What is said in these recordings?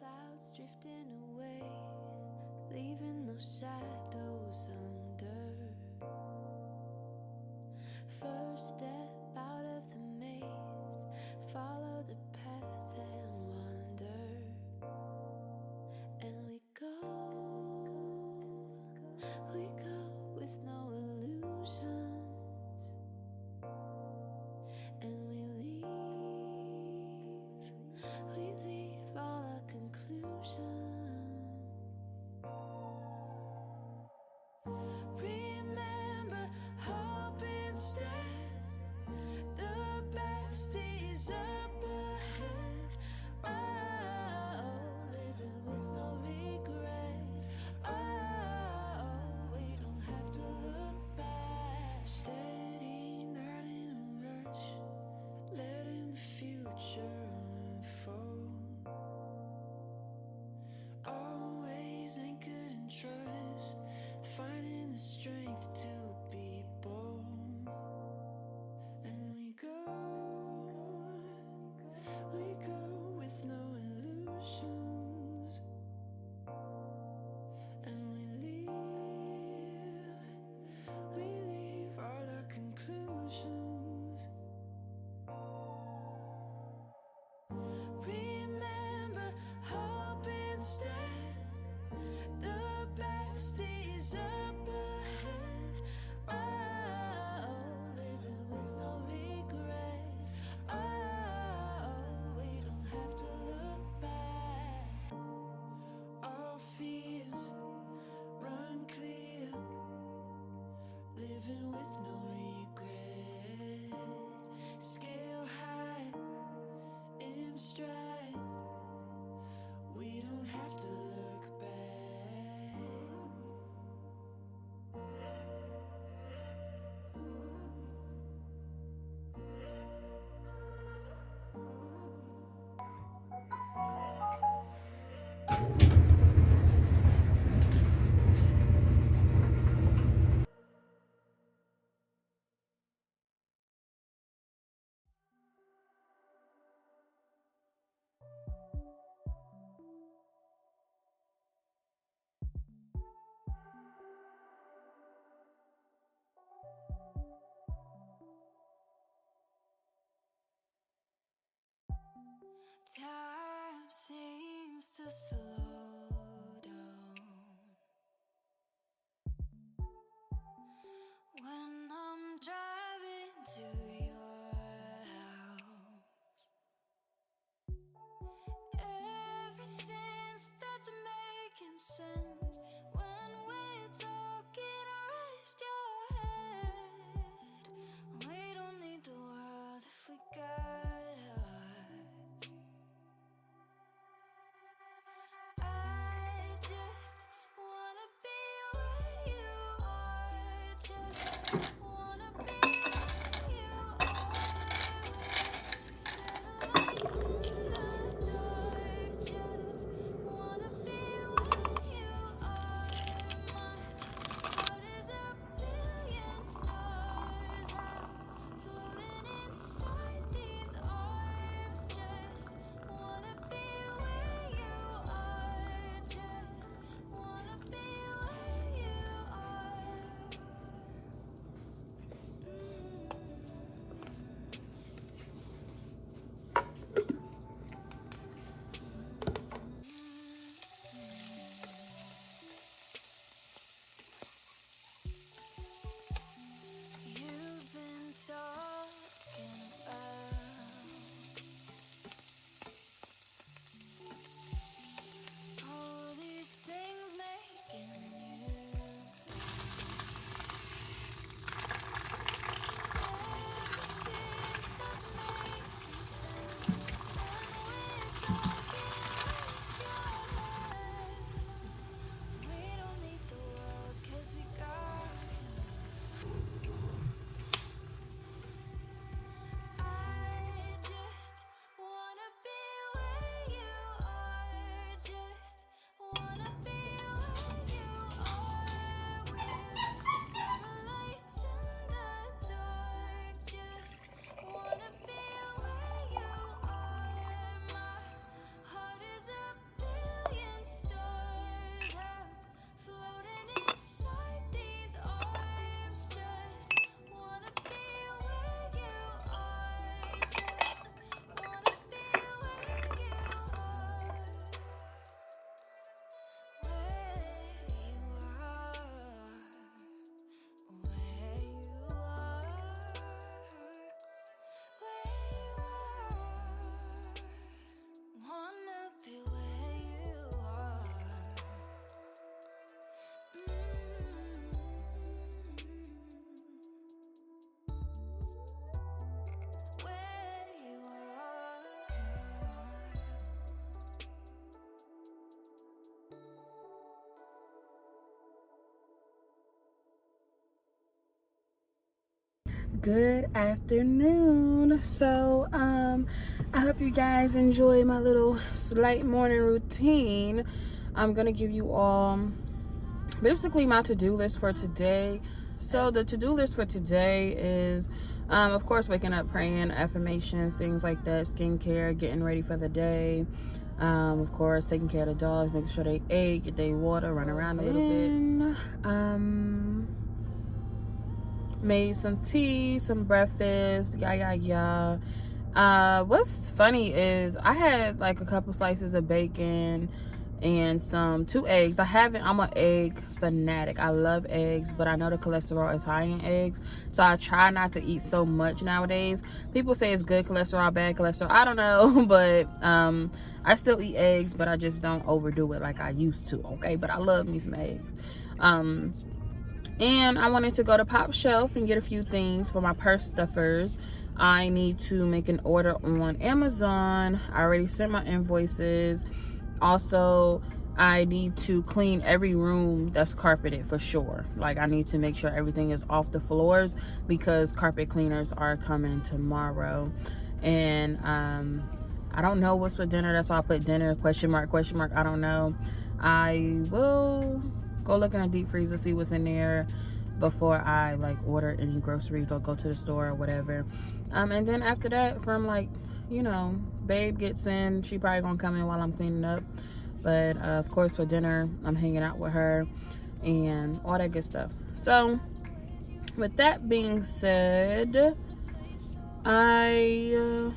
clouds drifting away, leaving no shadows under. First step out of the maze, follow the path and wander. And we go with no illusions. And we leave all our conclusions. Remember, hope instead, the best is up ahead. Oh, living with no regret. Oh, we don't have to look back. Steady, not in a rush, letting the future unfold. Always anchored in trust, finding the strength to be bold. And we go with no illusions. And we leave all our conclusions. Remember, hope instead, the best is up ahead. Oh, living with no regret. Oh, we don't have to look back. All fears run clear, living with no regret. Scale high in stride, we don't have to look back. Good afternoon. So I hope you guys enjoy my little slight morning routine. I'm gonna give you all basically my to-do list for today. So the to-do list for today is of course waking up, praying, affirmations, things like that, skincare, getting ready for the day, of course taking care of the dogs, making sure they ate, get their water, run around a little bit, made some tea, some breakfast, what's funny is I had like a couple slices of bacon and two eggs. I'm an egg fanatic. I love eggs, but I know the cholesterol is high in eggs, so I try not to eat so much nowadays. People say it's good cholesterol, bad cholesterol, I don't know. But I still eat eggs, but I just don't overdo it like I used to. Okay, but I love me some eggs. And I wanted to go to Pop Shelf and get a few things for my purse stuffers. I need to make an order on Amazon. I already sent my invoices. Also, I need to clean every room that's carpeted for sure. Like, I need to make sure everything is off the floors because carpet cleaners are coming tomorrow. And I don't know what's for dinner. That's why I put dinner, question mark. I don't know. I will go look in the deep freezer, see what's in there before I like order any groceries or go to the store or whatever. And then after that, from like, you know, babe gets in, she probably gonna come in while I'm cleaning up. But of course for dinner, I'm hanging out with her and all that good stuff. So with that being said, I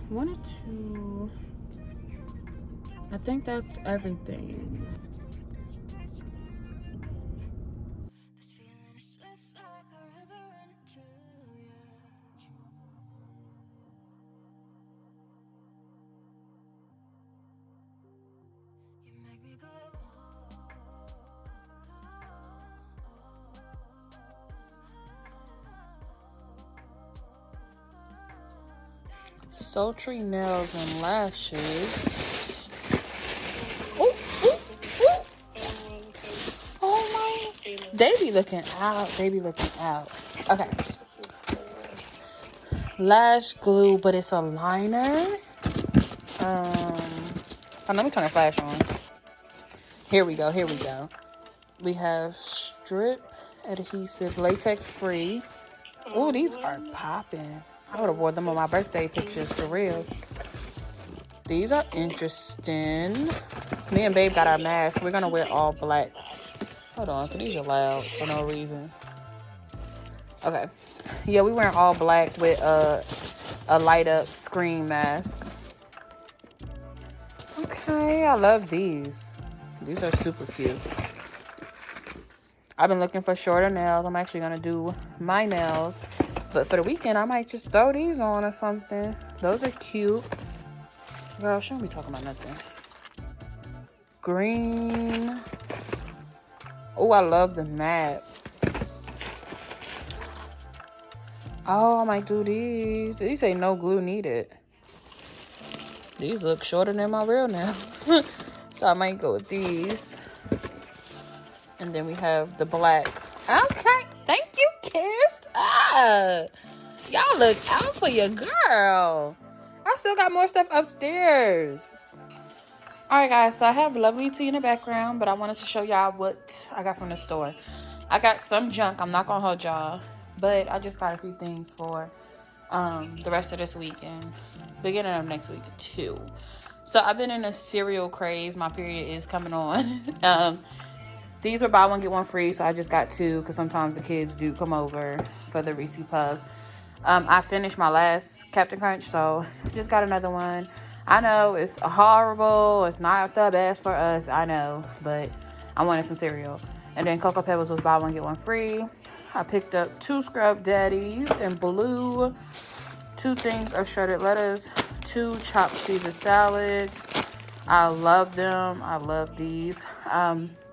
think that's everything. Sultry nails and lashes. Ooh, ooh, ooh. Oh my. They be looking out. Okay. Lash glue, but it's a liner. Let me turn the flash on. Here we go. We have strip adhesive, latex free. Oh, these are popping. I would have wore them on my birthday pictures for real. These are interesting. Me and babe got our masks. We're gonna wear all black. Hold on, cause these are loud for no reason. Okay. Yeah, we wearing all black with a light up screen mask. Okay, I love these. These are super cute. I've been looking for shorter nails. I'm actually gonna do my nails, but for the weekend I might just throw these on or something. Those are cute. Girl, shouldn't be talking about nothing. Green. Oh, I love the matte. Oh, I might do these. These say no glue needed. These look shorter than my real nails. So I might go with these. And then we have the black. Okay, thank you, Kiss. Y'all look out for your girl. I still got more stuff upstairs. Alright guys, so I have lovely tea in the background, but I wanted to show y'all what I got from the store. I got some junk, I'm not gonna hold y'all, but I just got a few things for the rest of this week and beginning of next week too. So I've been in a cereal craze. My period is coming on. These were buy one get one free, so I just got two because sometimes the kids do come over for the Reese Puffs. I finished my last Captain Crunch, so just got another one. I know it's horrible, it's not the best for us, I know, but I wanted some cereal. And then Cocoa Pebbles was buy one get one free. I picked up 2 Scrub Daddies in blue, 2 things of shredded lettuce, 2 chopped Caesar salads. I love them. I love these.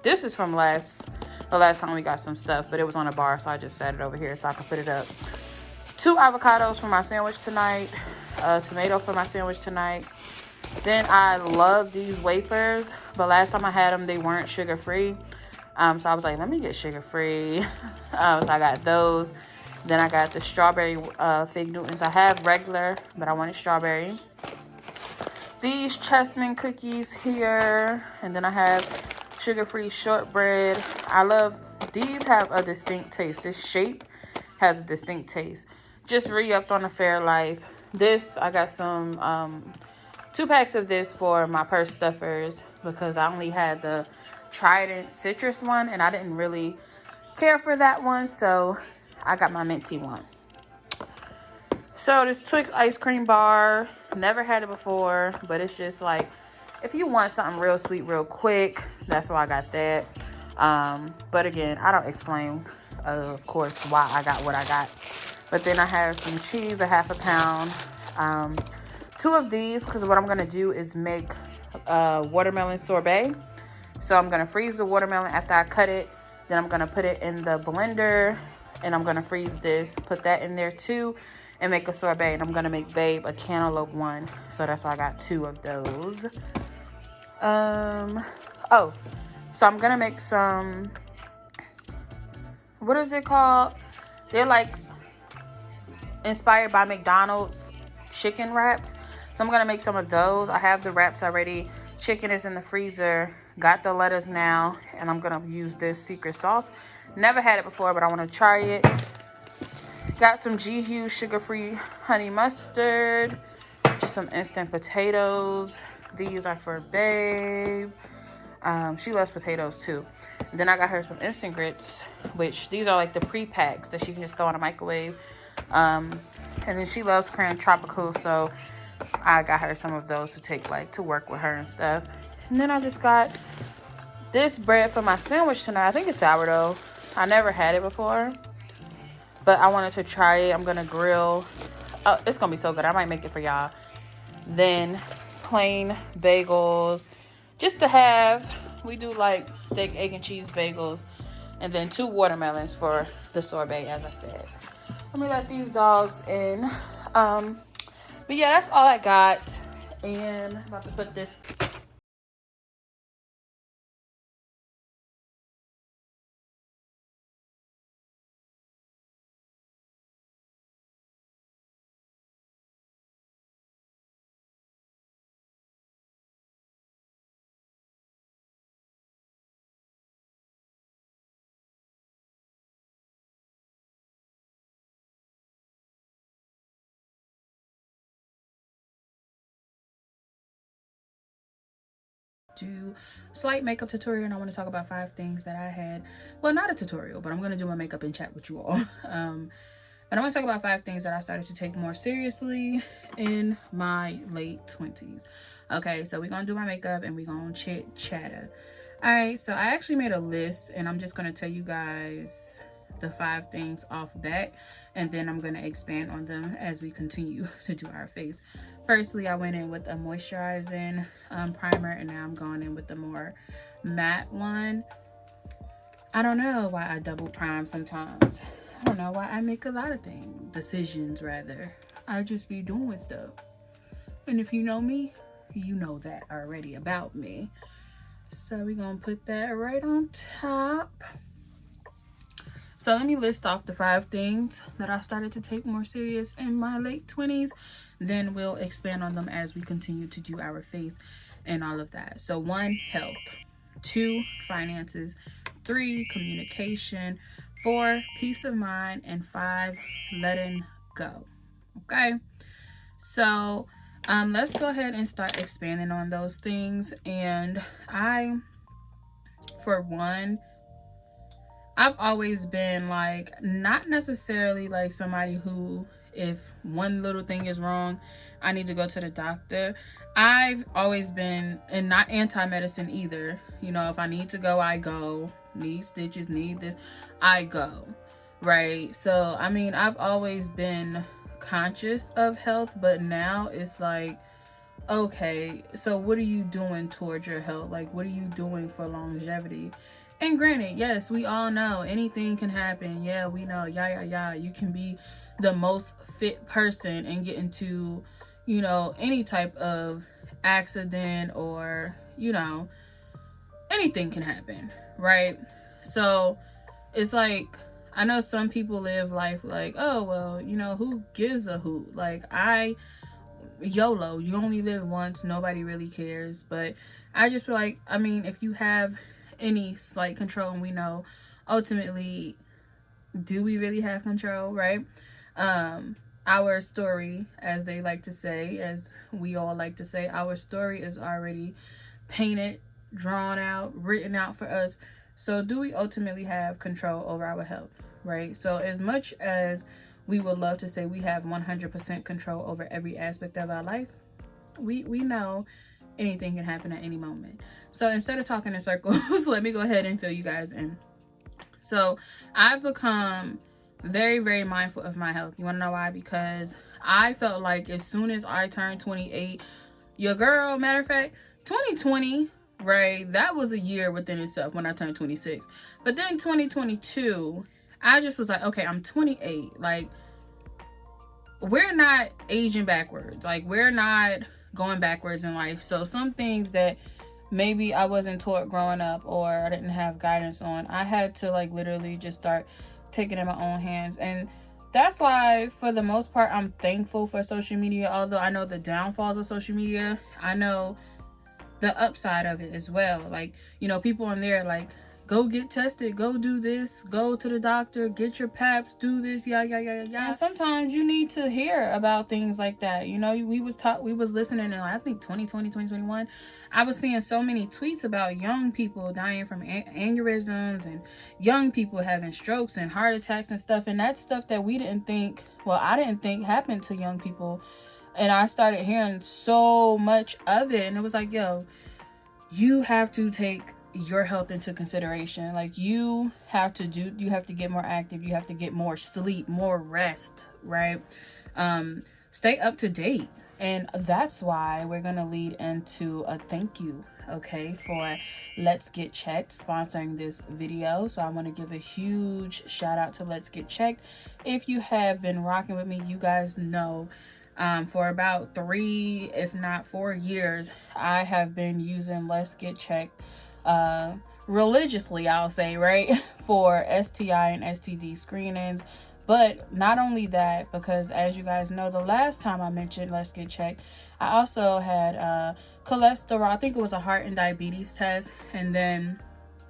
This is from the last time we got some stuff, but it was on a bar, so I just set it over here so I could put it up. 2 avocados for my sandwich tonight, a tomato for my sandwich tonight. Then I love these wafers, but last time I had them, they weren't sugar-free. So I was like, let me get sugar-free. So I got those. Then I got the strawberry Fig Newtons. I have regular, but I wanted strawberry. These chessmen cookies here. And then I have sugar-free shortbread. I love, these have a distinct taste. This shape has a distinct taste. Just re-upped on the Fairlife. This, I got some 2 packs of this for my purse stuffers because I only had the Trident citrus one and I didn't really care for that one, so I got my minty one. So this Twix ice cream bar, never had it before, but it's just like, if you want something real sweet real quick, that's why I got that. But again, I don't explain, of course, why I got what I got. But then I have some cheese, a ½ pound. 2 of these, because what I'm going to do is make watermelon sorbet. So I'm going to freeze the watermelon after I cut it. Then I'm going to put it in the blender. And I'm going to freeze this, put that in there too, and make a sorbet. And I'm going to make Babe a cantaloupe one. So that's why I got 2 of those. Oh, so I'm going to make some, what is it called? They're like inspired by McDonald's chicken wraps. So I'm going to make some of those. I have the wraps already. Chicken is in the freezer. Got the lettuce now. And I'm going to use this secret sauce. Never had it before, but I want to try it. Got some G Hughes sugar-free honey mustard. Just some instant potatoes. These are for Babe. She loves potatoes too. And then I got her some instant grits, which these are like the pre-packs that she can just throw in a microwave. And then she loves Cran Tropical, so I got her some of those to take like to work with her and stuff. And then I just got this bread for my sandwich tonight. I think it's sourdough. I never had it before, but I wanted to try it. I'm gonna grill. Oh, it's gonna be so good. I might make it for y'all. Then plain bagels, just to have. We do like steak, egg, and cheese bagels, and then 2 watermelons for the sorbet, as I said. Let me let these dogs in. But yeah, that's all I got. And I'm about to put this. Do slight makeup tutorial, and I want to talk about 5 things that I had. Well, not a tutorial, but I'm going to do my makeup and chat with you all. But I want to talk about 5 things that I started to take more seriously in my late 20s. Okay, so we're going to do my makeup and we're going to chit chatter. All right, so I actually made a list, and I'm just going to tell you guys the 5 things off bat, and then I'm going to expand on them as we continue to do our face. Firstly, I went in with a moisturizing primer, and now I'm going in with the more matte one. I don't know why I double prime sometimes. I don't know why I make a lot of decisions rather. I just be doing stuff. And if you know me, you know that already about me. So we're going to put that right on top. So let me list off the 5 things that I started to take more serious in my late 20s. Then we'll expand on them as we continue to do our face and all of that. So 1, health. 2, finances. 3, communication. 4, peace of mind. And 5, letting go. Okay. So let's go ahead and start expanding on those things. And for one, I've always been like, not necessarily like somebody who, if one little thing is wrong, I need to go to the doctor. I've always been, and not anti-medicine either. You know, if I need to go, I go. Need stitches, need this, I go. Right? So, I mean, I've always been conscious of health, but now it's like, okay, so what are you doing towards your health? Like, what are you doing for longevity? And granted, yes, we all know anything can happen. Yeah, we know. Yeah. You can be the most fit person and get into, you know, any type of accident or, you know, anything can happen, right? So it's like, I know some people live life like, oh, well, you know, who gives a hoot? Like, YOLO, you only live once, nobody really cares. But I just feel like, I mean, if you have any slight control, and we know ultimately, do we really have control, right? Our story, as they like to say, as we all like to say, our story is already painted, drawn out, written out for us. So do we ultimately have control over our health, right? So as much as we would love to say we have 100% control over every aspect of our life, we know anything can happen at any moment. So instead of talking in circles, let me go ahead and fill you guys in. So I've become very, very mindful of my health. You want to know why? Because I felt like as soon as I turned 28, your girl, matter of fact, 2020, right? That was a year within itself when I turned 26. But then 2022, I just was like, okay, I'm 28. Like, we're not aging backwards. Like, we're not going backwards in life. So some things that maybe I wasn't taught growing up or I didn't have guidance on, I had to like literally just start taking it in my own hands. And that's why for the most part I'm thankful for social media. Although I know the downfalls of social media, I know the upside of it as well. Like, you know, people on there like, go get tested, go do this, go to the doctor, get your paps, do this, yeah. And sometimes you need to hear about things like that. You know, we was listening in, I think 2020, 2021. I was seeing so many tweets about young people dying from aneurysms and young people having strokes and heart attacks and stuff. And that's stuff that we didn't think, well, I didn't think happened to young people. And I started hearing so much of it. And it was like, yo, you have to take your health into consideration. Like, you have to get more active, you have to get more sleep, more rest, right? Stay up to date. And that's why we're gonna lead into a thank you, okay, for Let's Get Checked sponsoring this video. So I want to give a huge shout out to Let's Get Checked. If you have been rocking with me, you guys know for about 3, if not 4 years, I have been using Let's Get Checked religiously, I'll say, right, for STI and STD screenings. But not only that, because as you guys know, the last time I mentioned Let's Get Checked, I also had cholesterol, I think it was a heart and diabetes test, and then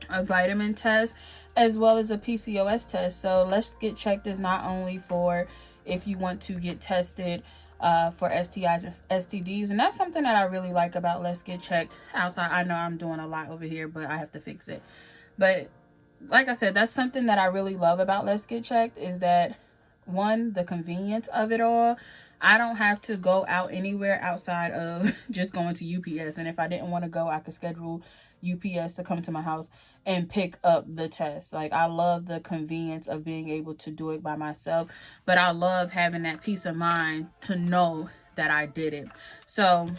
a vitamin test, as well as a PCOS test. So Let's Get Checked is not only for if you want to get tested for STIs and STDs. And that's something that I really like about Let's Get Checked. Outside, I know I'm doing a lot over here, but I have to fix it. But like I said, that's something that I really love about Let's Get Checked, is that, one, the convenience of it all. I don't have to go out anywhere outside of just going to UPS. And if I didn't want to go, I could schedule UPS to come to my house and pick up the test. Like, I love the convenience of being able to do it by myself, but I love having that peace of mind to know that I did it. So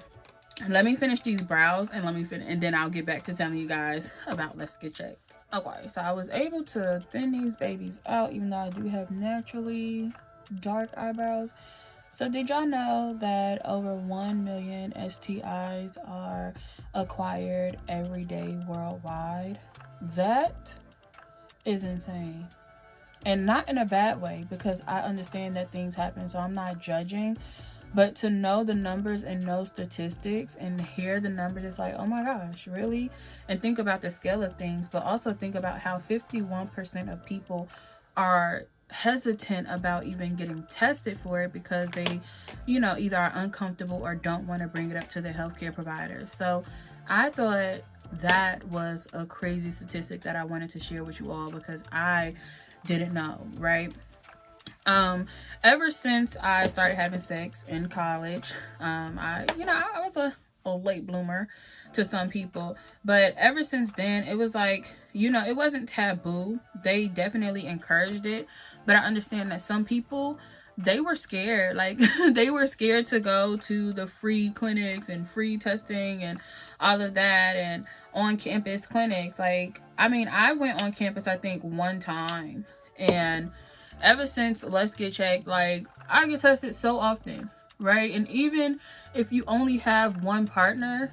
let me finish these brows and and then I'll get back to telling you guys about Let's Get Checked. Okay, so I was able to thin these babies out, even though I do have naturally dark eyebrows. So did y'all know that over 1 million STIs are acquired every day worldwide? That is insane. And not in a bad way, because I understand that things happen, so I'm not judging. But to know the numbers and know statistics and hear the numbers, it's like, oh my gosh, really? And think about the scale of things, but also think about how 51% of people are hesitant about even getting tested for it because they, you know, either are uncomfortable or don't want to bring it up to the healthcare provider. So I thought that was a crazy statistic that I wanted to share with you all, because I didn't know, right? Ever since I started having sex in college, I was a late bloomer to some people, but ever since then, it was like, you know, it wasn't taboo. They definitely encouraged it, but I understand that some people, they were scared. Like, they were scared to go to the free clinics and free testing and all of that, and on campus clinics. Like, I mean, I went on campus, I think, one time, and ever since Let's Get Checked, like, I get tested so often, right? And even if you only have one partner,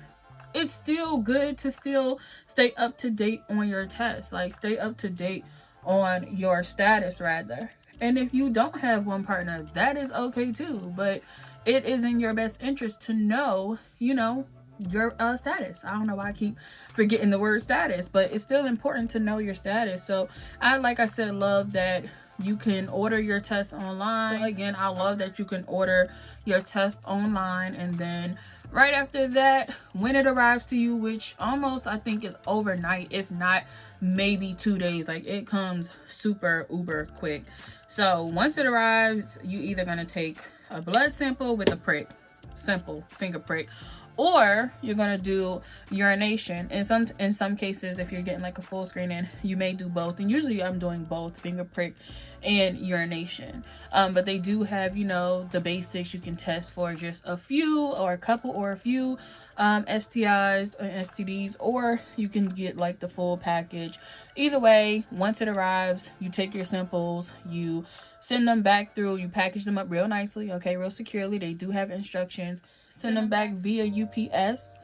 it's still good to still stay up to date on your tests. Like, stay up to date on your status rather. And if you don't have one partner, that is okay too. But it is in your best interest to know, you know, your status. I don't know why I keep forgetting the word status, but it's still important to know your status. So like I said, love that you can order your test online. So again, I love that you can order your test online, and then right after that, when it arrives to you, which almost I think is overnight, if not maybe 2 days, like it comes super uber quick. So once it arrives, you either gonna take a blood sample with a prick, simple finger prick, or you're gonna do urination. In some cases, if you're getting like a full screening, you may do both. And usually I'm doing both, finger prick and urination. But they do have, you know, the basics. You can test for just a few or a couple or a few STIs or STDs, or you can get like the full package. Either way, once it arrives, you take your samples, you send them back through, you package them up real nicely, okay, real securely. They do have instructions. Send them back via UPS,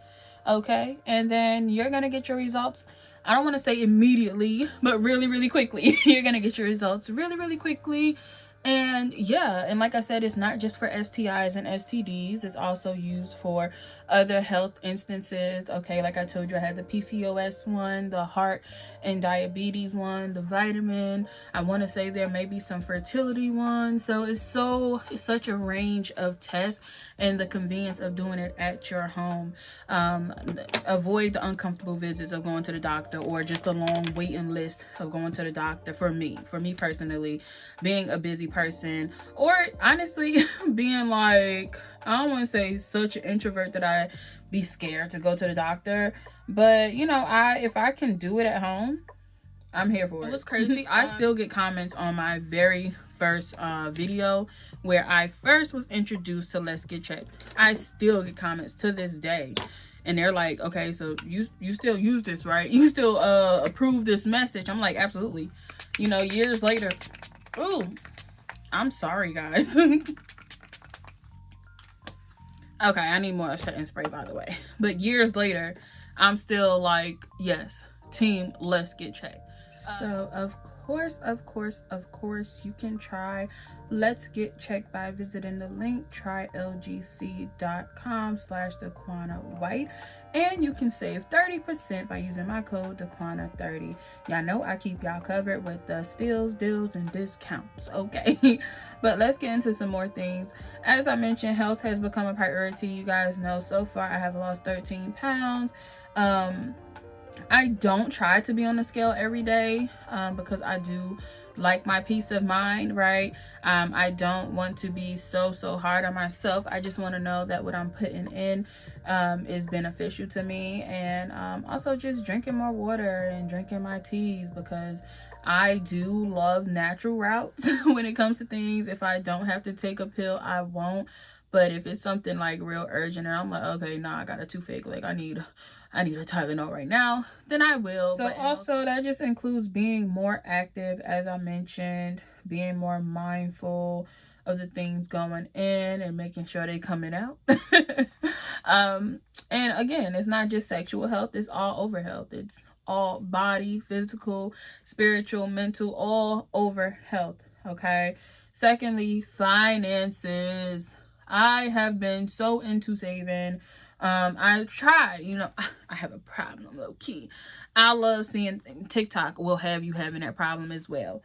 okay, and then you're gonna get your results. I don't want to say immediately, but really, really quickly. You're gonna get your results really, really quickly. And yeah, and like I said, it's not just for STIs and STDs. It's also used for other health instances. Okay, like I told you, I had the PCOS one, the heart and diabetes one, the vitamin. I want to say there may be some fertility ones. So it's such a range of tests, and the convenience of doing it at your home. Avoid the uncomfortable visits of going to the doctor, or just a long waiting list of going to the doctor. For me personally, being a busy person, or honestly being like, I don't want to say such an introvert that I be scared to go to the doctor, but you know, if I can do it at home, I'm here for it. It was crazy. I still get comments on my very first video where I first was introduced to Let's Get Checked. I still get comments to this day, and they're like, okay, so you still use this, right? You still approve this message? I'm like, absolutely. You know, years later. Ooh, I'm sorry, guys. Okay, I need more setting spray, by the way. But years later, I'm still like, yes, team Let's Get Checked. So of course, you can try Let's Get Checked by visiting the link trylgc.com/Daquana White, and you can save 30% by using my code Daquana30. Y'all know I keep y'all covered with the steals, deals, and discounts, okay? But let's get into some more things. As I mentioned, health has become a priority. You guys know so far I have lost 13 pounds. I don't try to be on the scale every day because I do like my peace of mind, right? I don't want to be so hard on myself. I just want to know that what I'm putting in is beneficial to me. And also just drinking more water and drinking my teas, because I do love natural routes when it comes to things. If I don't have to take a pill, I won't. But if it's something like real urgent and I'm like, okay, nah, I got a toothache, like I need a Tylenol right now, then I will. So also that just includes being more active, as I mentioned, being more mindful of the things going in and making sure they coming out. And again, it's not just sexual health, it's all over health. It's all body, physical, spiritual, mental, all over health, okay? Secondly, finances. I have been so into saving. I try, you know, I have a problem, low key. I love seeing TikTok will have you having that problem as well.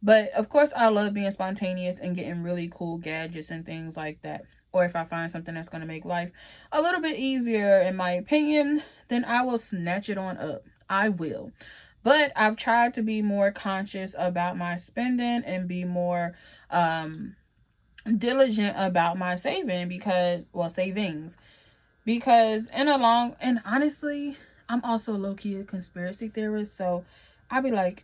But of course, I love being spontaneous and getting really cool gadgets and things like that. Or if I find something that's going to make life a little bit easier, in my opinion, then I will snatch it on up. I will. But I've tried to be more conscious about my spending and be more diligent about my savings, because and honestly, I'm also low-key a conspiracy theorist, so I'll be like,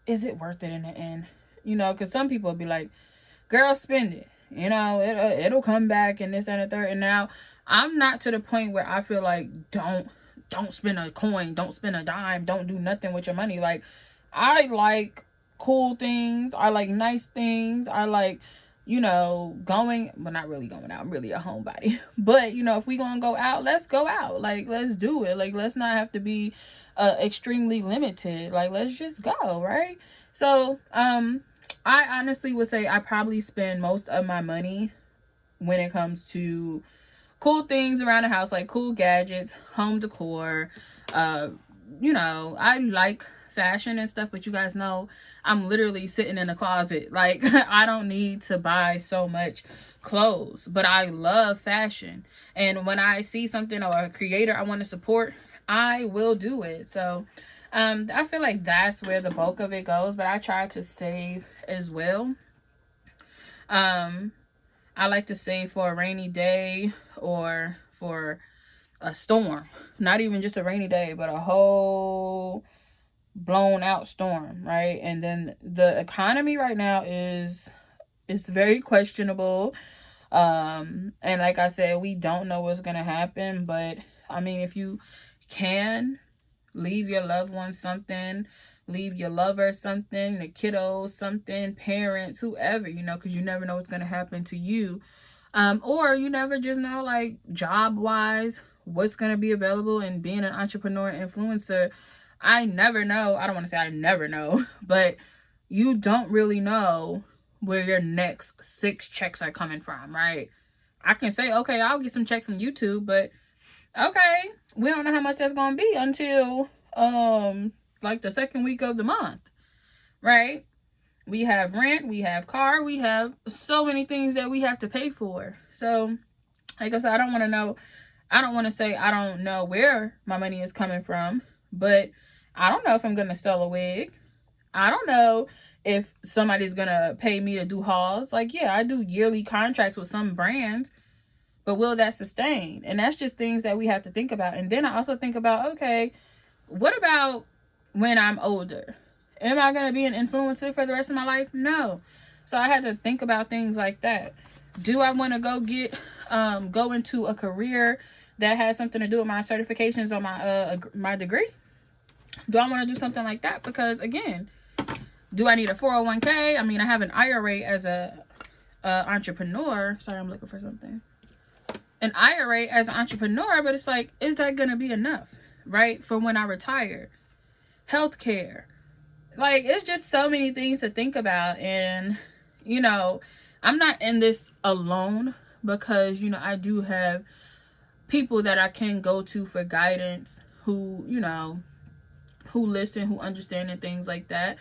is it worth it in the end? You know, because some people will be like, girl, spend it, you know, it'll come back and this, that, and the third. And now I'm not to the point where I feel like don't spend a coin, don't spend a dime, don't do nothing with your money. Like, I like cool things, I like nice things, I like, you know, not really going out. I'm really a homebody. But, you know, if we gonna go out, let's go out. Like, let's do it. Like, let's not have to be extremely limited. Like, let's just go, right? So, I honestly would say I probably spend most of my money when it comes to cool things around the house, like cool gadgets, home decor. You know, I like fashion and stuff, but you guys know I'm literally sitting in a closet. Like, I don't need to buy so much clothes, but I love fashion. And when I see something or a creator I want to support, I will do it. So, I feel like that's where the bulk of it goes, but I try to save as well. I like to save for a rainy day or for a storm. Not even just a rainy day, but a whole blown out storm, right? And then the economy right now is very questionable. And like I said, we don't know what's gonna happen, but I mean, if you can leave your loved ones something, leave your lover something, the kiddos something, parents, whoever, you know, because you never know what's going to happen to you. Or you never just know, like, job wise, what's going to be available. And being an entrepreneur influencer, I never know. I don't want to say I never know, but you don't really know where your next 6 checks are coming from, right? I can say, okay, I'll get some checks from YouTube, but okay, we don't know how much that's gonna be until like the second week of the month, right? We have rent, we have car, we have so many things that we have to pay for. So like I said, I don't want to say I don't know where my money is coming from, but I don't know if I'm gonna sell a wig. I don't know if somebody's gonna pay me to do hauls. Like, yeah, I do yearly contracts with some brands, but will that sustain? And that's just things that we have to think about. And then I also think about, okay, what about when I'm older? Am I going to be an influencer for the rest of my life? No. So I had to think about things like that. Do I want to go into a career that has something to do with my certifications or my degree? Do I want to do something like that? Because again, do I need a 401k? I mean, I have an IRA as a entrepreneur. Sorry, I'm looking for something. An IRA as an entrepreneur, but it's like, is that going to be enough, right? For when I retire? Healthcare. Like, it's just so many things to think about. And, you know, I'm not in this alone because, you know, I do have people that I can go to for guidance who, you know, who listen, who understand and things like that.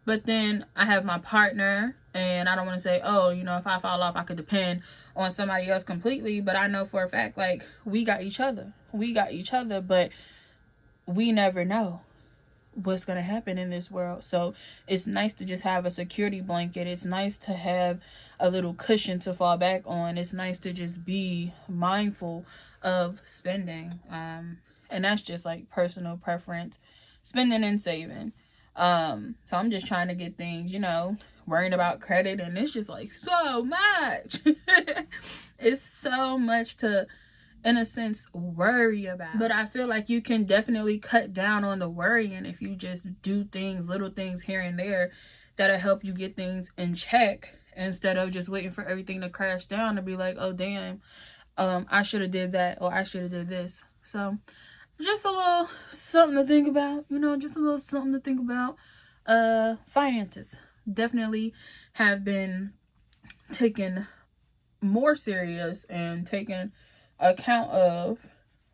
But then I have my partner, and I don't want to say, oh, you know, if I fall off, I could depend on somebody else completely. But I know for a fact, like, we got each other. But we never know what's going to happen in this world. So it's nice to just have a security blanket. It's nice to have a little cushion to fall back on. It's nice to just be mindful of spending. And that's just like personal preference, spending and saving. So I'm just trying to get things, you know, worrying about credit, and it's just like so much. It's so much to, in a sense, worry about. But I feel like you can definitely cut down on the worrying if you just do things, little things here and there that'll help you get things in check, instead of just waiting for everything to crash down to be like, oh damn, I should have did that, or I should have did this. So just a little something to think about, you know, just a little something to think about. Finances definitely have been taken more serious and taken account of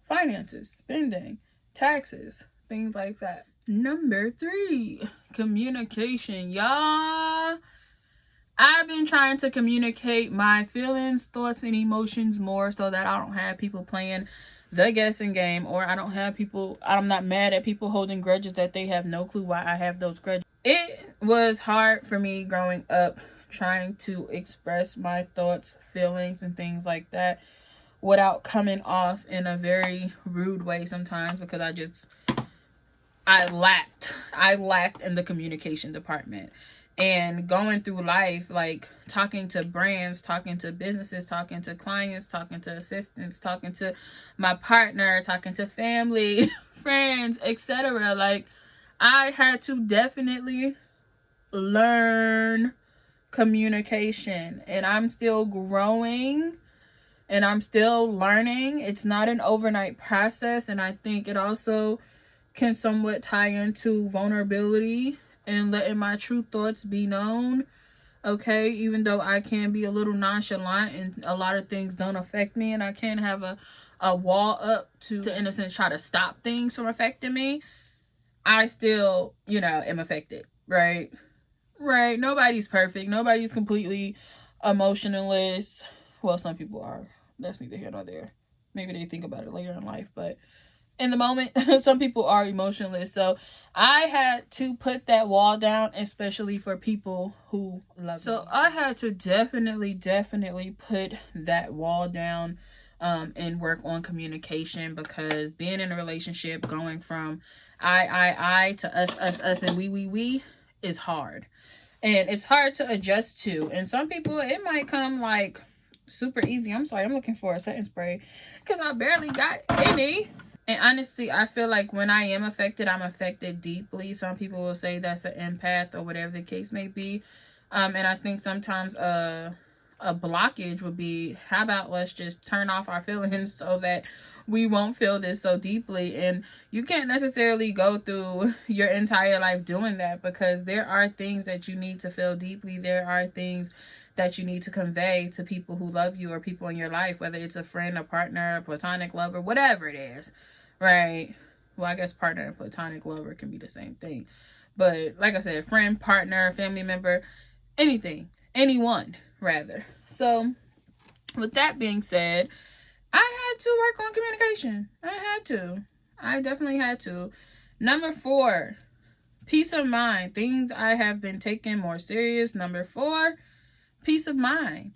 finances, spending, taxes, things like that. Number 3, communication. Y'all, I've been trying to communicate my feelings, thoughts, and emotions more so that I don't have people playing the guessing game, or I'm not mad at people holding grudges that they have no clue why I have those grudges. It was hard for me growing up trying to express my thoughts, feelings, and things like that without coming off in a very rude way sometimes, because I lacked in the communication department. And going through life, like talking to brands, talking to businesses, talking to clients, talking to assistants, talking to my partner, talking to family, friends, etc. Like, I had to definitely learn communication, and I'm still growing and I'm still learning. It's not an overnight process, and I think it also can somewhat tie into vulnerability and letting my true thoughts be known. Okay, even though I can be a little nonchalant and a lot of things don't affect me, and I can have a wall up to in a sense try to stop things from affecting me, I still, you know, am affected, right? Right. Nobody's perfect. Nobody's completely emotionless. Well, some people are. That's neither here nor there. Maybe they think about it later in life, but in the moment, some people are emotionless. So I had to put that wall down, especially for people who love me. So I had to definitely put that wall down and work on communication, because being in a relationship, going from I to us and we is hard. And it's hard to adjust to. And some people, it might come like super easy. I'm sorry, I'm looking for a setting spray because I barely got any. And honestly, I feel like when I am affected, I'm affected deeply. Some people will say that's an empath or whatever the case may be. And I think sometimes a blockage would be, how about let's just turn off our feelings so that we won't feel this so deeply. And you can't necessarily go through your entire life doing that, because there are things that you need to feel deeply. There are things that you need to convey to people who love you or people in your life, whether it's a friend, a partner, a platonic lover, whatever it is, right? Well, I guess partner and platonic lover can be the same thing. But like I said, friend, partner, family member, anything, anyone, rather. So with that being said, I had to work on communication. I definitely had to. Number 4, peace of mind. Things I have been taking more serious. Number 4, peace of mind.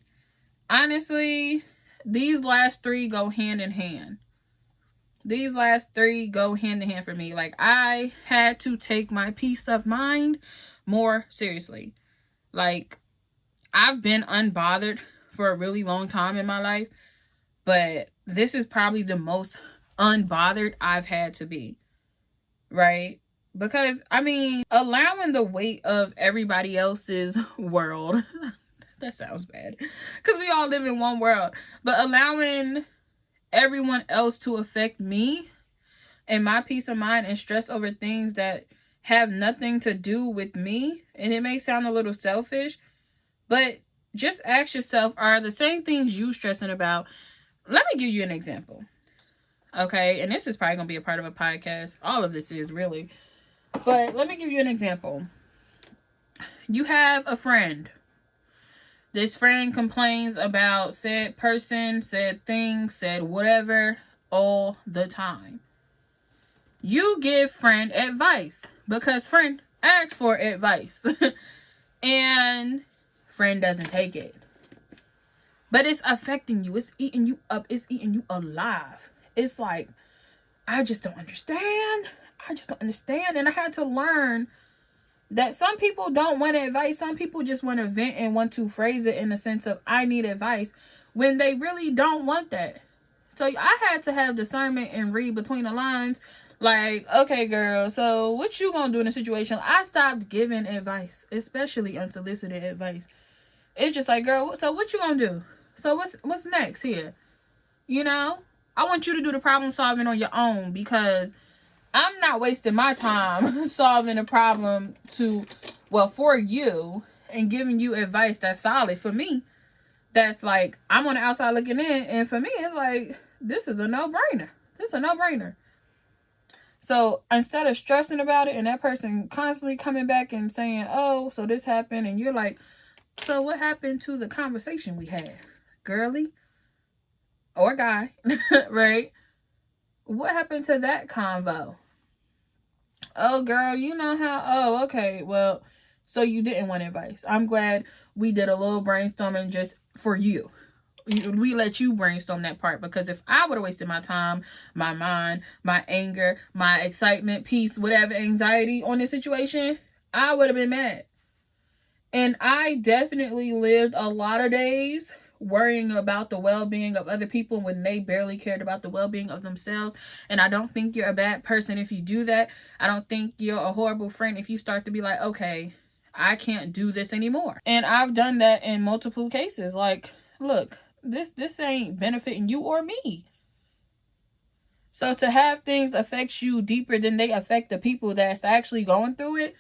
Honestly, these last 3 go hand in hand. These last 3 go hand in hand for me. Like, I had to take my peace of mind more seriously. Like, I've been unbothered for a really long time in my life, but this is probably the most unbothered I've had to be, right? Because, I mean, allowing the weight of everybody else's world, that sounds bad, because we all live in one world, but allowing everyone else to affect me and my peace of mind and stress over things that have nothing to do with me, and it may sound a little selfish, but just ask yourself, are the same things you stressing about? Let me give you an example. Okay, and this is probably going to be a part of a podcast. All of this is really. But let me give you an example. You have a friend. This friend complains about said person, said thing, said whatever all the time. You give friend advice because friend asks for advice. And friend doesn't take it. But it's affecting you. It's eating you up. It's eating you alive. It's like, I just don't understand. And I had to learn that some people don't want advice. Some people just want to vent and want to phrase it in the sense of, I need advice, when they really don't want that. So I had to have discernment and read between the lines. Like, okay, girl, so what you gonna do in a situation? I stopped giving advice, especially unsolicited advice. It's just like, girl, so what you gonna do? So what's next here? You know, I want you to do the problem solving on your own, because I'm not wasting my time solving a problem for you and giving you advice that's solid for me. That's like, I'm on the outside looking in, and for me, it's like, this is a no-brainer. So instead of stressing about it and that person constantly coming back and saying, oh, so this happened, and you're like, so what happened to the conversation we had, girly or guy, right? What happened to that convo? Oh, girl, you know how, oh, okay, well, so you didn't want advice. I'm glad we did a little brainstorming just for you. We let you brainstorm that part, because if I would have wasted my time, my mind, my anger, my excitement, peace, whatever, anxiety on this situation, I would have been mad. And I definitely lived a lot of days worrying about the well-being of other people when they barely cared about the well-being of themselves. And I don't think you're a bad person if you do that. I don't think you're a horrible friend if you start to be like, okay, I can't do this anymore. And I've done that in multiple cases. Like, look, this ain't benefiting you or me. So to have things affect you deeper than they affect the people that's actually going through it,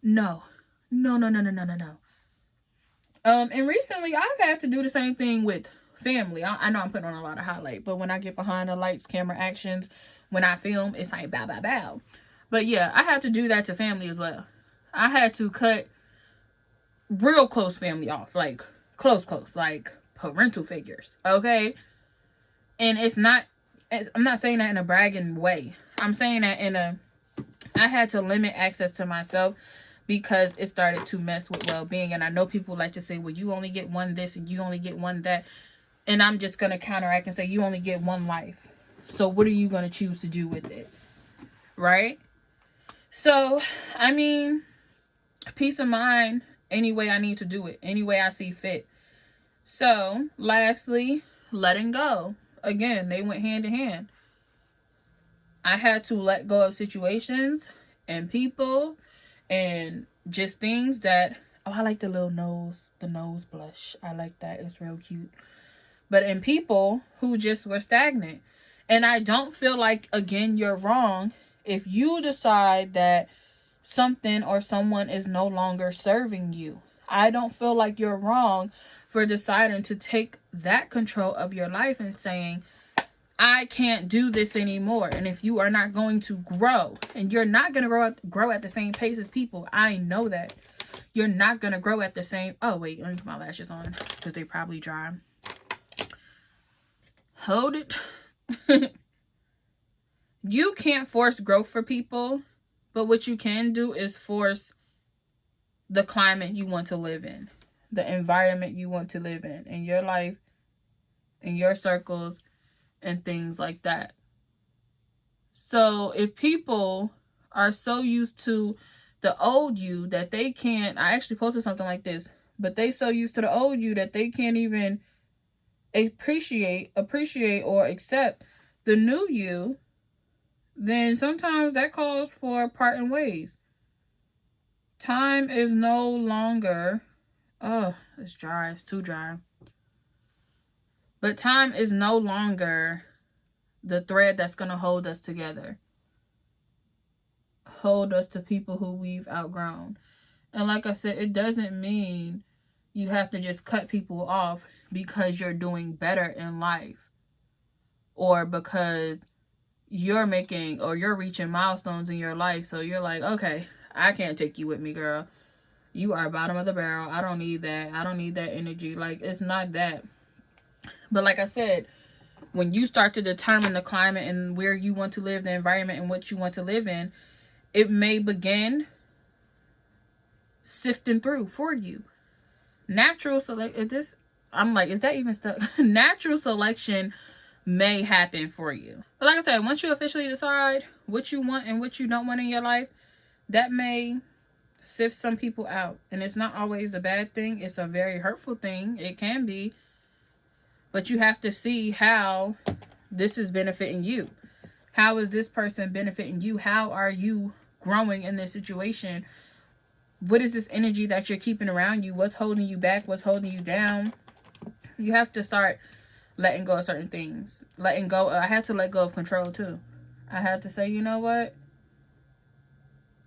No. And recently I've had to do the same thing with family. I know I'm putting on a lot of highlight, but when I get behind the lights, camera actions, when I film, it's like bow, bow, bow. But yeah, I had to do that to family as well. I had to cut real close family off, like close, like parental figures, okay? And I'm not saying that in a bragging way. I'm saying that I had to limit access to myself because it started to mess with well-being. And I know people like to say, well, you only get one this and you only get one that. And I'm just going to counteract and say, you only get one life. So what are you going to choose to do with it? Right? So, I mean, peace of mind, any way I need to do it, any way I see fit. So, lastly, letting go. Again, they went hand in hand. I had to let go of situations and people and just things that, oh, I like the nose blush. I like that. It's real cute. But in people who just were stagnant. And I don't feel like, again, you're wrong if you decide that something or someone is no longer serving you. I don't feel like you're wrong for deciding to take that control of your life and saying, I can't do this anymore. And if you are not going to grow, and you're not going to grow at the same pace as people, I know that. You're not going to grow at the same... Oh, wait, let me put my lashes on because they probably dry. Hold it. You can't force growth for people, but what you can do is force the climate you want to live in, the environment you want to live in your life, in your circles, and things like that. So if people are so used to the old you that they can't... I actually posted something like this, but they so used to the old you that they can't even appreciate or accept the new you, then sometimes that calls for parting ways. Time is no longer... Oh, it's dry. It's too dry. But time is no longer the thread that's going to hold us together. Hold us to people who we've outgrown. And like I said, it doesn't mean you have to just cut people off because you're doing better in life. Or because you're making or you're reaching milestones in your life. So you're like, okay, I can't take you with me, girl. You are bottom of the barrel. I don't need that. I don't need that energy. Like, it's not that. But like I said, when you start to determine the climate and where you want to live, the environment and what you want to live in, it may begin sifting through for you. Natural Natural selection may happen for you. But like I said, once you officially decide what you want and what you don't want in your life, that may sift some people out. And it's not always a bad thing. It's a very hurtful thing. It can be. But you have to see how this is benefiting you. How is this person benefiting you? How are you growing in this situation? What is this energy that you're keeping around you? What's holding you back? What's holding you down? You have to start letting go of certain things. Letting go. I had to let go of control too. I had to say, you know what?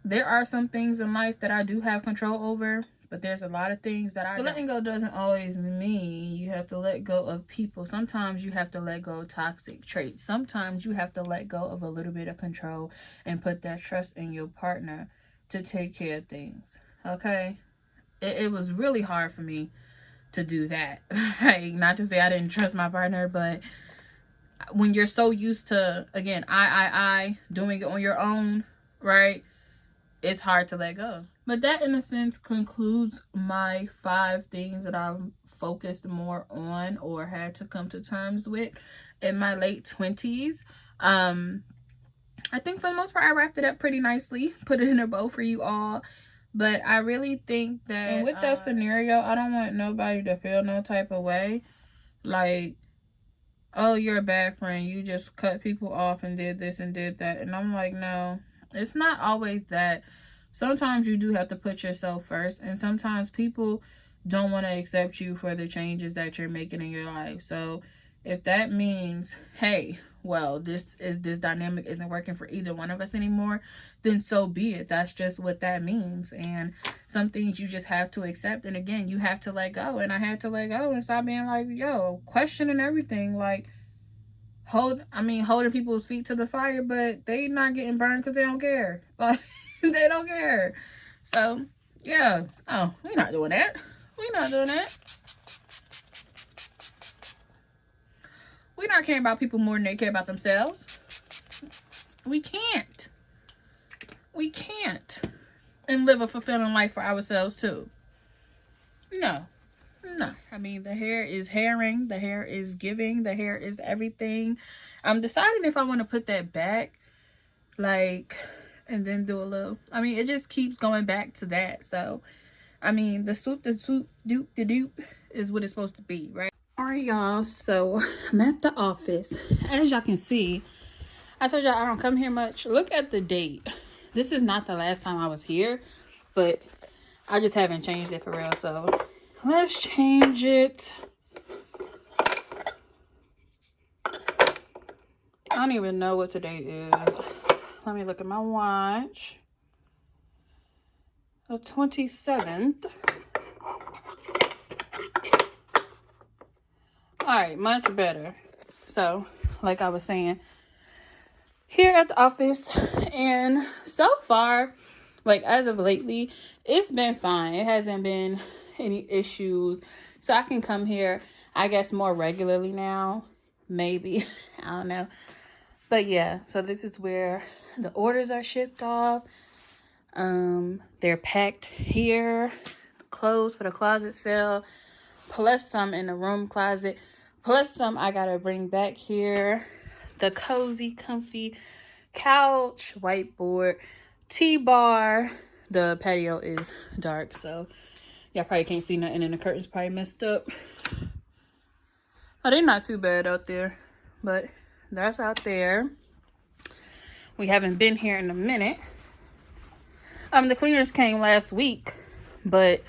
There are some things in life that I do have control over, but there's a lot of things that I don't. Letting go doesn't always mean you have to let go of people. Sometimes you have to let go of toxic traits. Sometimes you have to let go of a little bit of control and put that trust in your partner to take care of things. Okay? It was really hard for me to do that. Like, not to say I didn't trust my partner, but when you're so used to, again, I doing it on your own, right? It's hard to let go. But that, in a sense, concludes my 5 things that I've focused more on or had to come to terms with in my late 20s. I think for the most part, I wrapped it up pretty nicely. Put it in a bow for you all. But I really think that... And with that scenario, I don't want nobody to feel no type of way. Like, oh, you're a bad friend. You just cut people off and did this and did that. And I'm like, no. It's not always that. Sometimes you do have to put yourself first. And sometimes people don't want to accept you for the changes that you're making in your life. So if that means, hey, well, this dynamic isn't working for either one of us anymore, then so be it. That's just what that means. And some things you just have to accept. And again, you have to let go. And I had to let go and stop being like, yo, questioning everything. Like, holding people's feet to the fire, but they not getting burned because they don't care. Like, they don't care. So, yeah. Oh, we're not doing that. We're not doing that. We're not caring about people more than they care about themselves. We can't. We can't. And live a fulfilling life for ourselves, too. No. No. I mean, the hair is hairing. The hair is giving. The hair is everything. I'm deciding if I want to put that back. Like, and then do a little. I mean, it just keeps going back to that. So, I mean, the swoop, doop, doop is what it's supposed to be, right? Alright, y'all, so I'm at the office. As y'all can see, I told y'all I don't come here much. Look at the date. This is not the last time I was here, but I just haven't changed it for real. So let's change it. I don't even know what today is. Let me look at my watch. The 27th. Alright, much better. So, like I was saying, here at the office, and so far, like as of lately, it's been fine. It hasn't been any issues. So I can come here, I guess, more regularly now. Maybe. I don't know. But yeah, so this is where the orders are shipped off. They're packed here. Clothes for the closet sale. Plus some in the room closet. Plus some I gotta bring back here. The cozy, comfy couch, whiteboard, T-bar. The patio is dark, so y'all probably can't see nothing, and the curtains probably messed up. Oh, they're not too bad out there, but that's out there. We haven't been here in a minute. The cleaners came last week, but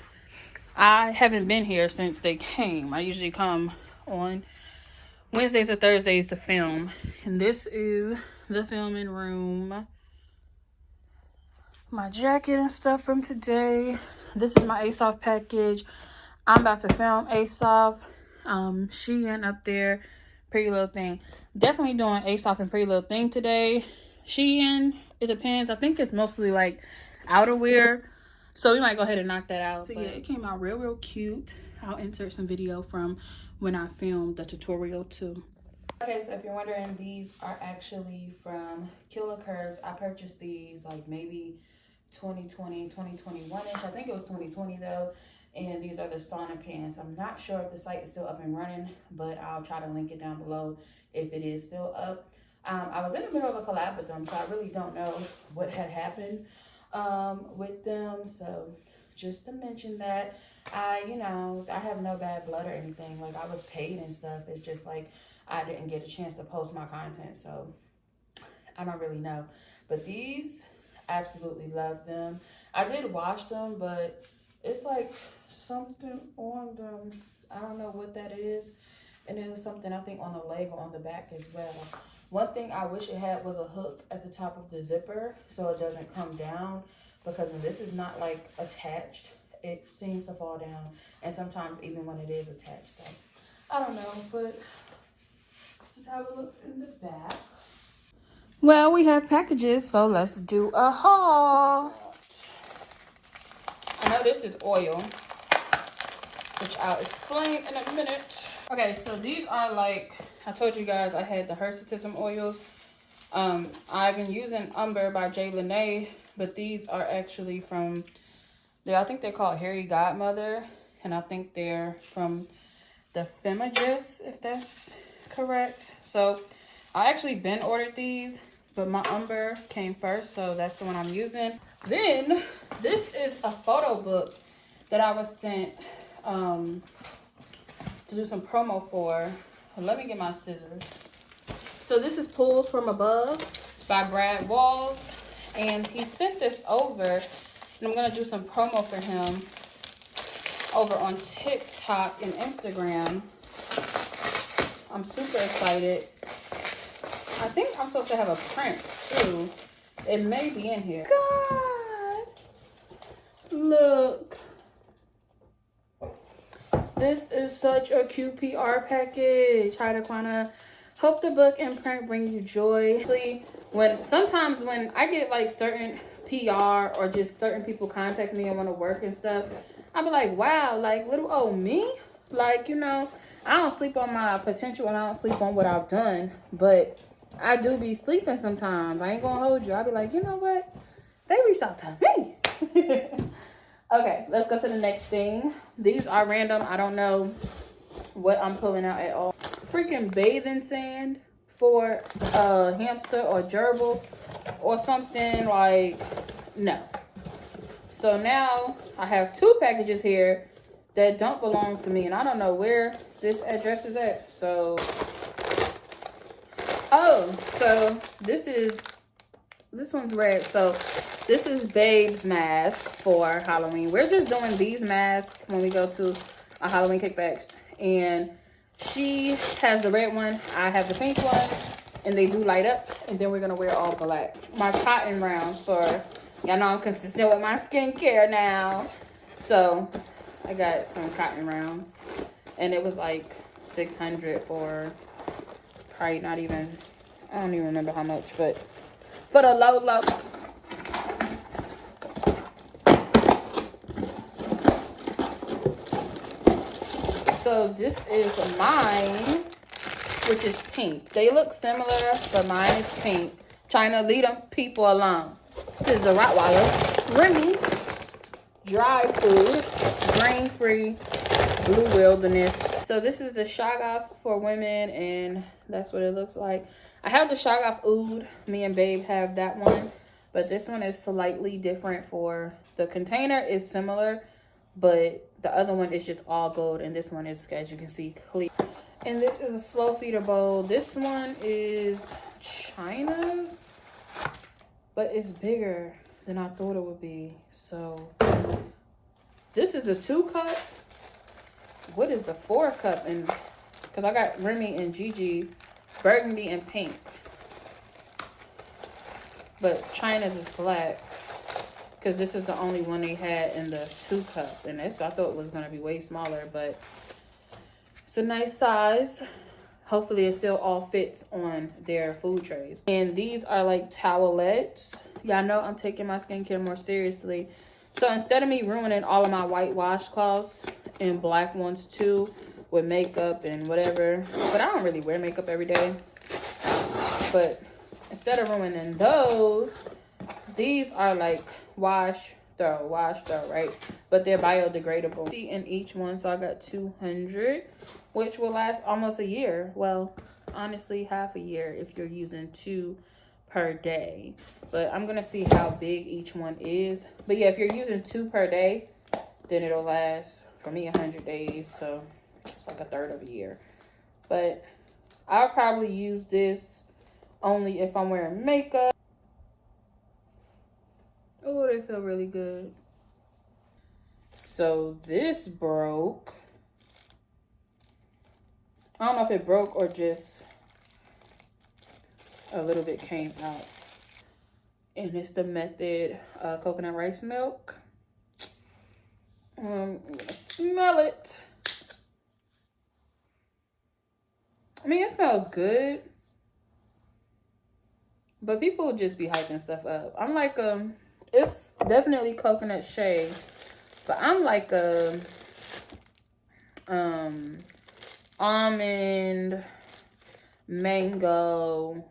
I haven't been here since they came. I usually come on Wednesdays or Thursdays to film. And this is the filming room. My jacket and stuff from today. This is my Aesop package. I'm about to film Aesop. Shein up there. Pretty Little Thing. Definitely doing Aesop and Pretty Little Thing today. Shein, it depends. I think it's mostly like outerwear. So we might go ahead and knock that out. So yeah, it came out real cute. I'll insert some video from when I filmed the tutorial too. Okay, so if you're wondering, these are actually from Killer Curves. I purchased these like maybe 2020, 2021-ish. I think it was 2020 though. And these are the sauna pants. I'm not sure if the site is still up and running, but I'll try to link it down below if it is still up. I was in the middle of a collab with them, so I really don't know what had happened with them. So just to mention that, I have no bad blood or anything. Like, I was paid and stuff. It's just like I didn't get a chance to post my content, so I don't really know. But these, absolutely love them. I did wash them, but it's like something on them. I don't know what that is. And it was something, I think, on the leg or on the back as well. One thing I wish it had was a hook at the top of the zipper so it doesn't come down, because when this is not like attached, it seems to fall down, and sometimes even when it is attached. So I don't know, but this is how it looks in the back. Well, we have packages, so let's do a haul. I know this is oil, which I'll explain in a minute. Okay, so these are like, I told you guys I had the Hirsutism oils. I've been using Umber by Jay Lene, but these are actually from, I think they're called Hairy Godmother, and I think they're from the Femagist, if that's correct. So I actually been ordered these, but my Umber came first, so that's the one I'm using. Then this is a photo book that I was sent to do some promo for. Let me get my scissors. So this is Pulls From Above by Brad Walls, and he sent this over, and I'm gonna do some promo for him over on TikTok and Instagram. I'm super excited. I think I'm supposed to have a print too. It may be in here. God, look. This is such a cute PR package. Hi, Daquana. Hope the book and print bring you joy. Sometimes when I get like certain PR or just certain people contact me and want to work and stuff, I'll be like, wow, like little old me. Like, you know, I don't sleep on my potential and I don't sleep on what I've done, but I do be sleeping sometimes. I ain't gonna hold you. I'll be like, you know what? They reached out to me. Okay, let's go to the next thing. These are random. I don't know what I'm pulling out at all. Freaking bathing sand for a hamster or gerbil or something like, no. So now I have 2 packages here that don't belong to me, and I don't know where this address is at. So, so this one's red. So this is Babe's mask for Halloween. We're just doing these masks when we go to a Halloween kickback. And she has the red one. I have the pink one. And they do light up. And then we're going to wear all black. My cotton rounds for... Y'all know I'm consistent with my skincare now. So I got some cotton rounds. And it was like $600 for probably not even... I don't even remember how much. But for the low. So this is mine, which is pink. They look similar, but mine is pink. Trying to lead them people along. This is the Rottweilers. Remy's dry food, grain-free, blue wilderness. So this is the Shoggoth for women, and that's what it looks like. I have the Shoggoth Oud. Me and Babe have that one, but this one is slightly different. For the container is similar, but the other one is just all gold, and this one is, as you can see, clear. And this is a slow feeder bowl. This one is China's, but it's bigger than I thought it would be. So this is the 2-cup. What is the 4-cup? And because I got Remy and Gigi, burgundy and pink, but China's is black. Because this is the only one they had in the 2-cup. And this, I thought it was going to be way smaller. But it's a nice size. Hopefully it still all fits on their food trays. And these are like towelettes. Y'all know I'm taking my skincare more seriously. So instead of me ruining all of my white washcloths and black ones too with makeup and whatever. But I don't really wear makeup every day. But instead of ruining those, these are like... wash throw, right? But they're biodegradable in each one. So I got 200, which will last almost a year. Well, honestly, half a year if you're using 2 per day. But I'm gonna see how big each one is. But yeah, if you're using 2 per day, then it'll last for me 100 days. So it's like a third of a year. But I'll probably use this only if I'm wearing makeup. Oh, they feel really good. So this broke. I don't know if it broke or just a little bit came out. And it's the Method coconut rice milk. I'm gonna smell it. I mean, it smells good. But people just be hyping stuff up. I'm like, it's definitely coconut shea, but I'm like a almond, mango,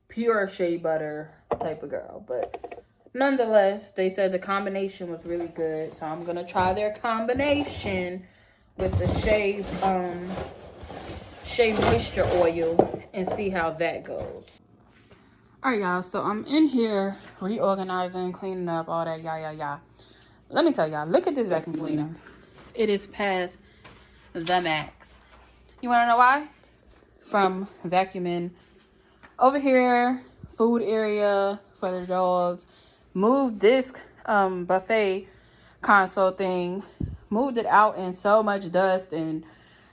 pure shea butter type of girl. But nonetheless, they said the combination was really good, so I'm gonna try their combination with the shea moisture oil and see how that goes. All right, y'all, so I'm in here reorganizing, cleaning up, all that, yeah. Let me tell y'all, look at this vacuum cleaner. It is past the max. You want to know why? From vacuuming over here, food area for the dogs, moved this buffet console thing, moved it out in so much dust and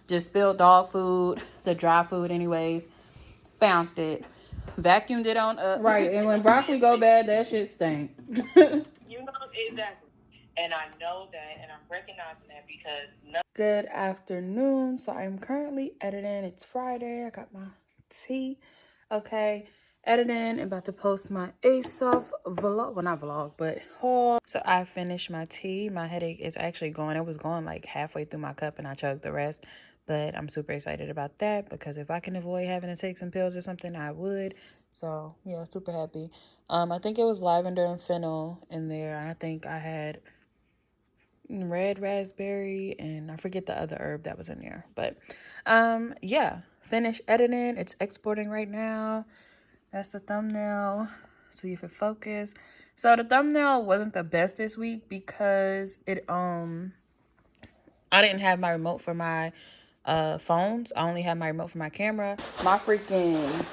just spilled dog food, the dry food anyways. Found it. Vacuumed it on up. Right, and when broccoli go bad, that shit stink. You know, exactly. And I know that, and I'm recognizing that because... Good afternoon. So I'm currently editing. It's Friday. I got my tea. Okay. Editing and about to post my ASOF vlog. Well, not vlog, but haul. So I finished my tea. My headache is actually going. It was going like halfway through my cup and I chugged the rest. But I'm super excited about that because if I can avoid having to take some pills or something, I would. So yeah, super happy. I think it was lavender and fennel in there. I think I had red raspberry and I forget the other herb that was in there. But yeah, finished editing. It's exporting right now. That's the thumbnail. See if it focus. So the thumbnail wasn't the best this week because it I didn't have my remote for my phones. I only had my remote for my camera. My freaking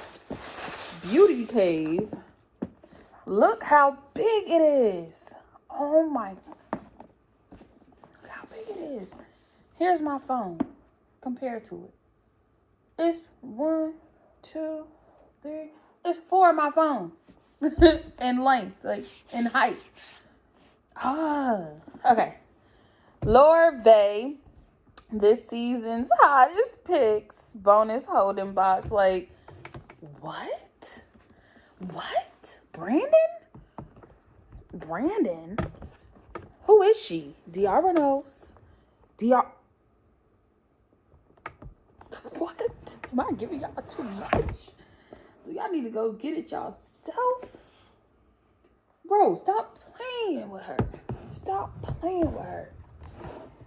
beauty cave. Look how big it is. Oh my. Look how big it is. Here's my phone compared to it. It's 1, 2, 3. It's 4 of my phone. In length, like in height. Okay. Lorvae, this season's hottest picks bonus holding box. Like, what? What? Brandon? Who is she? Diara knows. What? Am I giving y'all too much? Do y'all need to go get it yourself? Bro, stop playing with her. Stop playing with her.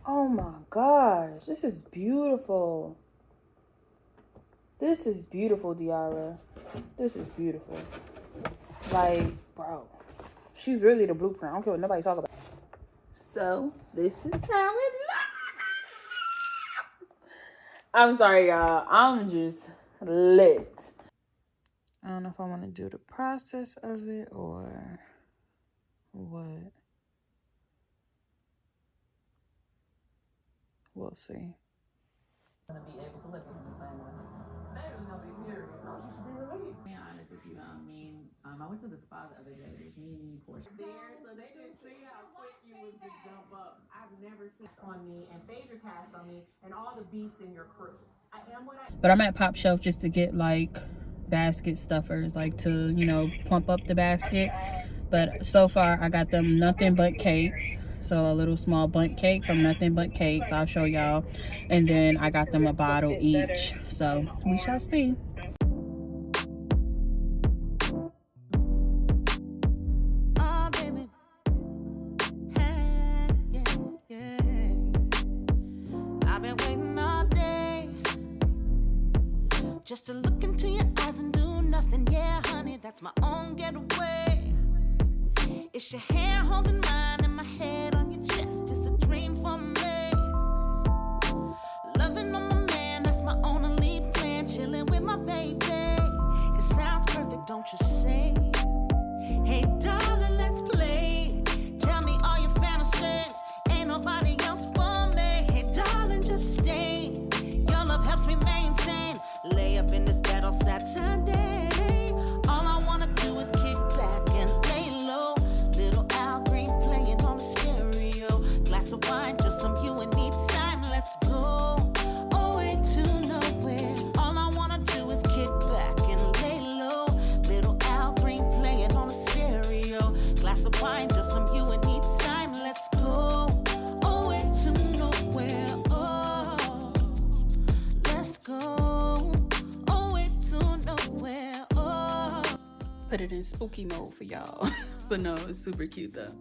Oh my gosh. This is beautiful. This is beautiful, Diara. This is beautiful. Like, bro. She's really the blueprint. I don't care what nobody talk about. So, this is how it looks. I'm sorry, y'all. I'm just lit. I don't know if I want to do the process of it or what. We'll see. Gonna be able to live with the same way. Baby's gonna be period. No, she should be relieved. Being honest with you, I went to the spa the other day. There's me for there, so they didn't see how quick you was to jump up. I've never seen on me and Phaedra cast on me and all the beasts in your crew. I am what I. But I'm at Pop Shelf just to get like basket stuffers, like to, you know, pump up the basket. But so far I got them nothing but cakes. So a little small bundt cake from Nothing But Cakes. I'll show y'all. And then I got them a bottle each. So we shall see. I've been waiting all day just to look into your eyes and do nothing. Yeah, honey, that's my own getaway. It's your hair holding mine and my head on your chest. It's a dream for me. Loving on my man, that's my only plan. Chilling with my baby. It sounds perfect, don't you say? Hey, darling, let's play. Tell me all your fantasies. Ain't nobody else for me. Hey, darling, just stay. Your love helps me maintain. Lay up in this bed all Saturday. All I wanna do is kick back and lay low. Little Al Green playing on the stereo. Glass of wine, just some you and me time. Let's go away to nowhere. All I wanna do is kick back and lay low. Little Al Green playing on the stereo. Glass of wine, just some you and me time. Let's go away to nowhere. Oh, let's go away to nowhere. Oh. Put it in spooky mode for y'all. But no, it's super cute though.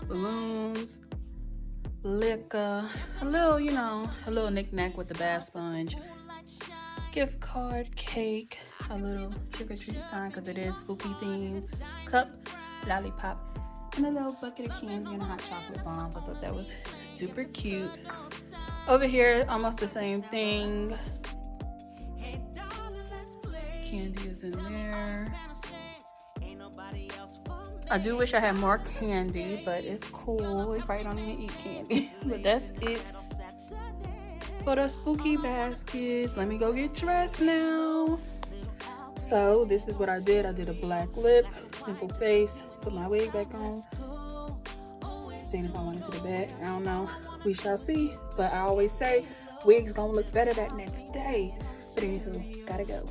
Balloons, liquor, a little, you know, a little knick-knack with the bath sponge, gift card, cake, a little trick-or-treat time because it is spooky themed, cup, lollipop, and a little bucket of candy and hot chocolate bombs. I thought that was super cute. Over here, almost the same thing. Candy is in there. I do wish I had more candy, but it's cool. We probably don't even eat candy. But that's it for the spooky baskets. Let me go get dressed now. So this is what I did. I did a black lip, simple face, put my wig back on. Seeing if I went into the back. I don't know. We shall see. But I always say wigs gonna look better that next day. But anywho, gotta go.